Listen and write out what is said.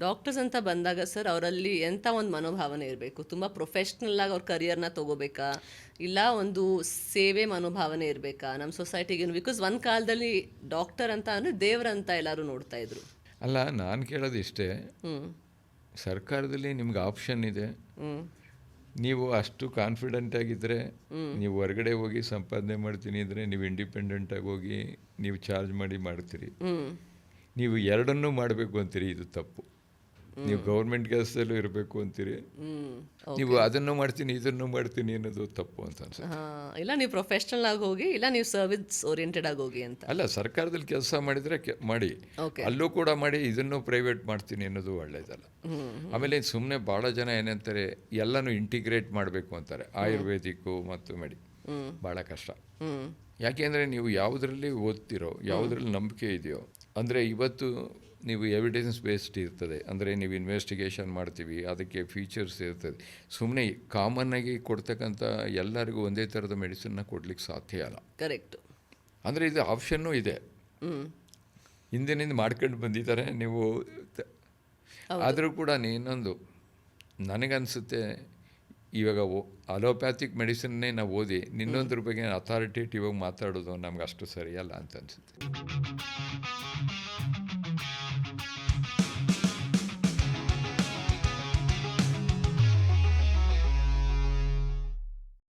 Doctors ಅಂತ ಬಂದಾಗ sir ಅವರಲ್ಲಿ ಎಂಥ ಒಂದು ಮನೋಭಾವನೆ ಇರಬೇಕು? ತುಂಬ ಪ್ರೊಫೆಷ್ನಲ್ ಆಗಿ ಅವ್ರ ಕರಿಯರ್ನ ತಗೋಬೇಕಾ, ಇಲ್ಲ ಒಂದು ಸೇವೆ ಮನೋಭಾವನೆ ಇರಬೇಕಾ ನಮ್ಮ ಸೊಸೈಟಿಗೆ? ಬಿಕಾಸ್ ಒಂದು ಕಾಲದಲ್ಲಿ ಡಾಕ್ಟರ್ ಅಂತ ಅಂದರೆ ದೇವರಂತ ಎಲ್ಲರೂ ನೋಡ್ತಾ ಇದ್ರು. ಅಲ್ಲ, ನಾನು ಕೇಳೋದು ಇಷ್ಟೇ, ಹ್ಞೂ ಸರ್ಕಾರದಲ್ಲಿ ನಿಮ್ಗೆ ಆಪ್ಷನ್ ಇದೆ. ಹ್ಞೂ ನೀವು ಅಷ್ಟು ಕಾನ್ಫಿಡೆಂಟ್ ಆಗಿದ್ದರೆ ನೀವು ಹೊರಗಡೆ ಹೋಗಿ ಸಂಪಾದನೆ ಮಾಡ್ತೀನಿ ಅಂದರೆ ನೀವು ಇಂಡಿಪೆಂಡೆಂಟಾಗಿ ಹೋಗಿ ನೀವು ಚಾರ್ಜ್ ಮಾಡಿ ಮಾಡ್ತೀರಿ. ಹ್ಞೂ ನೀವು ಎರಡನ್ನೂ ಮಾಡಬೇಕು ಅಂತೀರಿ, ಇದು ತಪ್ಪು. ನೀವು ಗೌರ್ಮೆಂಟ್ ಕೆಲಸದಲ್ಲೂ ಇರಬೇಕು ಅಂತೀರಿ, ನೀವು ಅದನ್ನು ಮಾಡ್ತೀನಿ ಇದನ್ನು ಮಾಡ್ತೀನಿ ಅನ್ನೋದು ತಪ್ಪು ಅಂತ ಅನ್ಸುತ್ತೆ. ಹಾಂ, ಇಲ್ಲ ನೀವು ಪ್ರೊಫೆಷ್ನಲ್ ಆಗಿ ಹೋಗಿ, ಇಲ್ಲ ನೀವು ಸರ್ವಿಸ್ ಓರಿಯೆಂಟೆಡ್ ಆಗಿ ಹೋಗಿ ಅಂತ. ಅಲ್ಲ, ಸರ್ಕಾರದಲ್ಲಿ ಕೆಲಸ ಮಾಡಿದರೆ ಮಾಡಿ, ಅಲ್ಲೂ ಕೂಡ ಮಾಡಿ, ಇದನ್ನು ಪ್ರೈವೇಟ್ ಮಾಡ್ತೀನಿ ಅನ್ನೋದು ಒಳ್ಳೆಯದಲ್ಲ. ಆಮೇಲೆ ಸುಮ್ಮನೆ ಭಾಳ ಜನ ಏನಂತಾರೆ, ಎಲ್ಲನೂ ಇಂಟಿಗ್ರೇಟ್ ಮಾಡಬೇಕು ಅಂತಾರೆ, ಆಯುರ್ವೇದಿಕ್ಕು ಮತ್ತು ಭಾಳ ಕಷ್ಟ. ಯಾಕೆಂದರೆ ನೀವು ಯಾವುದರಲ್ಲಿ ಓದ್ತಿರೋ, ಯಾವುದರಲ್ಲಿ ನಂಬಿಕೆ ಇದೆಯೋ, ಅಂದರೆ ಇವತ್ತು ನೀವು ಎವಿಡೆನ್ಸ್ ಬೇಸ್ಡ್ ಇರ್ತದೆ, ಅಂದರೆ ನೀವು ಇನ್ವೆಸ್ಟಿಗೇಷನ್ ಮಾಡ್ತೀವಿ, ಅದಕ್ಕೆ ಫೀಚರ್ಸ್ ಇರ್ತದೆ. ಸುಮ್ಮನೆ ಕಾಮನ್ನಾಗಿ ಕೊಡ್ತಕ್ಕಂಥ ಎಲ್ಲರಿಗೂ ಒಂದೇ ಥರದ ಮೆಡಿಸಿನ್ನ ಕೊಡ್ಲಿಕ್ಕೆ ಸಾಧ್ಯ ಅಲ್ಲ. ಕರೆಕ್ಟು. ಅಂದರೆ ಇದು ಆಪ್ಷನ್ನೂ ಇದೆ, ಹಿಂದಿನಿಂದ ಮಾಡ್ಕೊಂಡು ಬಂದಿದ್ದಾರೆ ನೀವು. ಆದರೂ ಕೂಡ ಇನ್ನೊಂದು ನನಗನ್ಸುತ್ತೆ, ಇವಾಗ ಅಲೋಪ್ಯಾಥಿಕ್ ಮೆಡಿಸಿನ್ನೇ ನಾವು ಓದಿ ಇನ್ನೊಂದ್ರ ಬಗ್ಗೆ ಅಥಾರಿಟೇಟಿವ್ ಆಗಿ ಮಾತಾಡೋದು ನಮ್ಗೆ ಅಷ್ಟು ಸರಿಯಲ್ಲ ಅಂತ ಅನಿಸುತ್ತೆ.